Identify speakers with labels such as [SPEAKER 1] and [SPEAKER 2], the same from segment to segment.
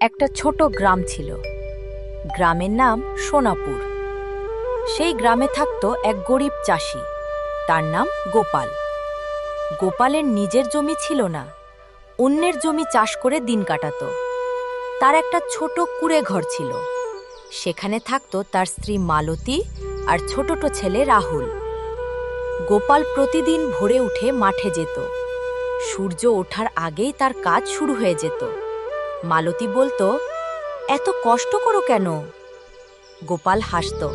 [SPEAKER 1] একটা ছোট গ্রাম ছিল। গ্রামের নাম সোনাপুর। সেই গ্রামে থাকত এক গরিব চাষি, তার নাম গোপাল। গোপালের নিজের জমি ছিল না, অন্যের জমি চাষ করে দিন কাটাতো। তার একটা ছোট কুঁড়ে ঘর ছিল, সেখানে থাকত তার স্ত্রী মালতী আর ছোটটো ছেলে রাহুল। গোপাল প্রতিদিন ভোরে উঠে মাঠে যেত। সূর্য ওঠার আগেই তার কাজ শুরু হয়ে যেত। মালতী বলতো, এত কষ্ট করো কেন? গোপাল হাসত,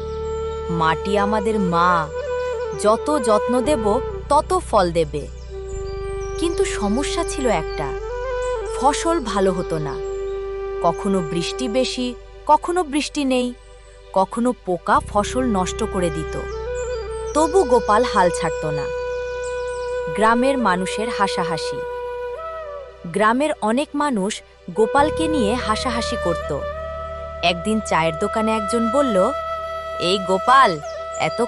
[SPEAKER 1] মাটি আমাদের মা, যত যত্ন দেব তত ফল দেবে। কিন্তু সমস্যা ছিল একটা, ফসল ভালো হতো না। কখনো বৃষ্টি বেশি, কখনো বৃষ্টি নেই, কখনো পোকা ফসল নষ্ট করে দিত। তবু গোপাল হাল ছাড়ত না। গ্রামের মানুষের হাসাহাসি। গ্রামের অনেক মানুষ গোপালকে নিয়ে হাসাহাসি করত। একদিন চায়ের দোকানে একজন বলল, এই গোপাল, এত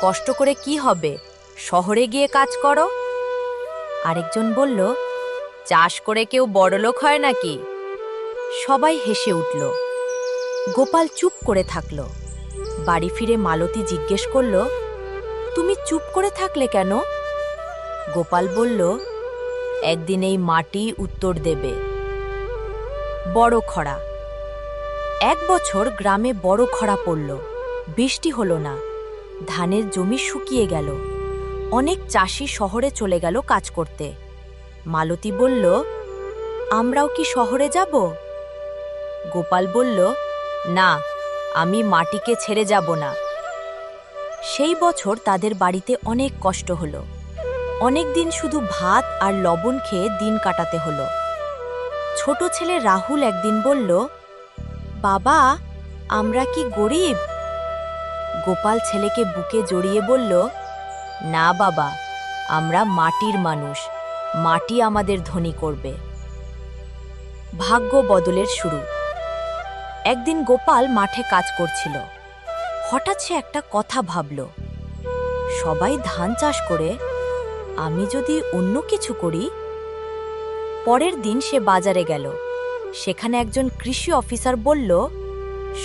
[SPEAKER 1] কষ্ট করে কি হবে, শহরে গিয়ে কাজ করো। আরেকজন বলল, চাষ করে কেউ বড়লোক হয় নাকি? সবাই হেসে উঠল। গোপাল চুপ করে থাকল। বাড়ি ফিরে মালতী জিজ্ঞেস করল, তুমি চুপ করে থাকলে কেন? গোপাল বলল, একদিন এই মাটি উত্তর দেবে। বড় খরা। এক বছর গ্রামে বড় খরা পড়ল। বৃষ্টি হলো না, ধানের জমি শুকিয়ে গেল। অনেক চাষি শহরে চলে গেল কাজ করতে। মালতী বলল, আমরাও কি শহরে যাব? গোপাল বলল, না, আমি মাটিকে ছেড়ে যাব না। সেই বছর তাদের বাড়িতে অনেক কষ্ট হলো। অনেক দিন শুধু ভাত আর লবণ খেয়ে দিন কাটাতে হলো। ছোট ছেলে রাহুল একদিন বলল, বাবা, আমরা কি গরিব? গোপাল ছেলেকে বুকে জড়িয়ে বলল, না বাবা, আমরা মাটির মানুষ, মাটি আমাদের ধনী করবে। ভাগ্য বদলের শুরু। একদিন গোপাল মাঠে কাজ করছিল। হঠাৎ সে একটা কথা ভাবল, সবাই ধান চাষ করে, আমি যদি অন্য কিছু করি। পরের দিন সে বাজারে গেল। সেখানে একজন কৃষি অফিসার বলল,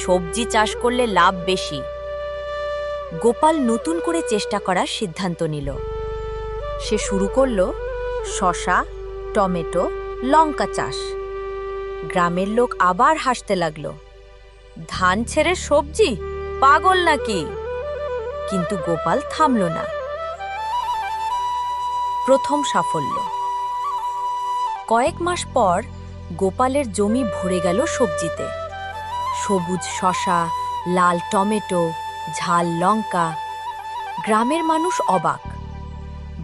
[SPEAKER 1] সবজি চাষ করলে লাভ বেশি। গোপাল নতুন করে চেষ্টা করার সিদ্ধান্ত নিল। সে শুরু করল শসা, টমেটো, লঙ্কা চাষ। গ্রামের লোক আবার হাসতে লাগল, ধান ছেড়ে সবজি, পাগল নাকি? কিন্তু গোপাল থামল না। প্রথম সাফল্য। কয়েক মাস পর গোপালের জমি ভরে গেল সবজিতে। সবুজ শসা, লাল টমেটো, ঝাল লঙ্কা। গ্রামের মানুষ অবাক।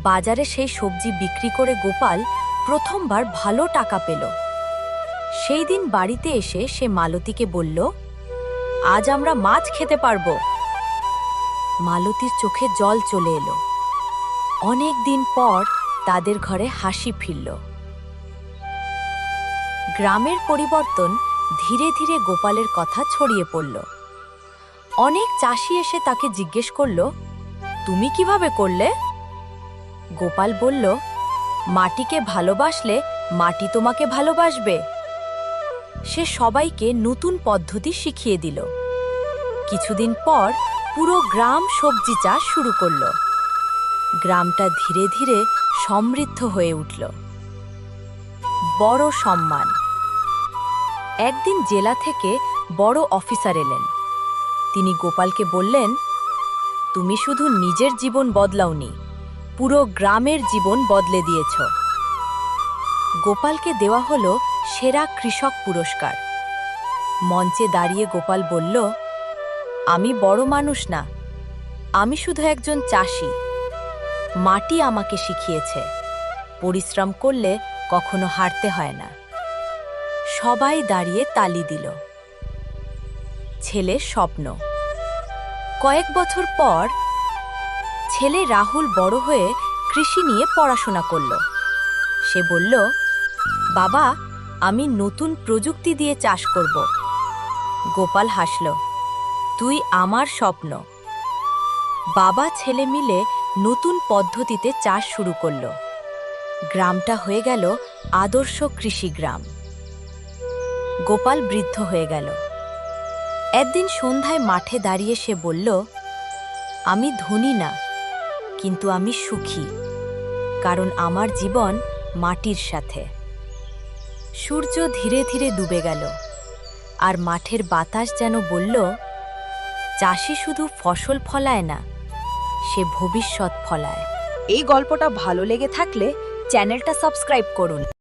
[SPEAKER 1] বাজারে সেই সবজি বিক্রি করে গোপাল প্রথমবার ভালো টাকা পেল। সেই দিন বাড়িতে এসে সে মালতীকে বলল, আজ আমরা মাছ খেতে পারব। মালতীর চোখে জল চলে এলো। অনেক দিন পর তাদের ঘরে হাসি ফিরল। গ্রামের পরিবর্তন ধীরে ধীরে গোপালের কথা ছড়িয়ে পড়ল। অনেক চাষি এসে তাকে জিজ্ঞেস করল, তুমি কিভাবে করলে? গোপাল বলল, মাটিকে ভালোবাসলে মাটি তোমাকে ভালোবাসবে। সে সবাইকে নতুন পদ্ধতি শিখিয়ে দিল। কিছুদিন পর পুরো গ্রাম সবজি চাষ শুরু করল। গ্রামটা ধীরে ধীরে সমৃদ্ধ হয়ে উঠল। বড় সম্মান। একদিন জেলা থেকে বড় অফিসার এলেন। তিনি গোপালকে বললেন, তুমি শুধু নিজের জীবন বদলাওনি, পুরো গ্রামের জীবন বদলে দিয়েছ। গোপালকে দেওয়া হলো সেরা কৃষক পুরস্কার। মঞ্চে দাঁড়িয়ে গোপাল বলল, আমি বড় মানুষ না, আমি শুধু একজন চাষি। মাটি আমাকে শিখিয়েছে, পরিশ্রম করলে কখনো হারতে হয় না। সবাই দাঁড়িয়ে তালি দিল। ছেলের স্বপ্ন। কয়েক বছর পর ছেলে রাহুল বড় হয়ে কৃষি নিয়ে পড়াশোনা করল। সে বলল, বাবা, আমি নতুন প্রযুক্তি দিয়ে চাষ করব। গোপাল হাসল, তুই আমার স্বপ্ন। বাবা ছেলে মিলে নতুন পদ্ধতিতে চাষ শুরু করল। গ্রামটা হয়ে গেল আদর্শ কৃষি গ্রাম। গোপাল বৃদ্ধ হয়ে গেল। একদিন সন্ধ্যায় মাঠে দাঁড়িয়ে সে বলল, আমি ধনী না, কিন্তু আমি সুখী, কারণ আমার জীবন মাটির সাথে। সূর্য ধীরে ধীরে ডুবে গেল, আর মাঠের বাতাস যেন বলল, চাষি শুধু ফসল ফলায় না, সে ভবিষ্যৎ ফলায়। এই গল্পটা ভালো লেগে থাকলে চ্যানেলটা সাবস্ক্রাইব করুন।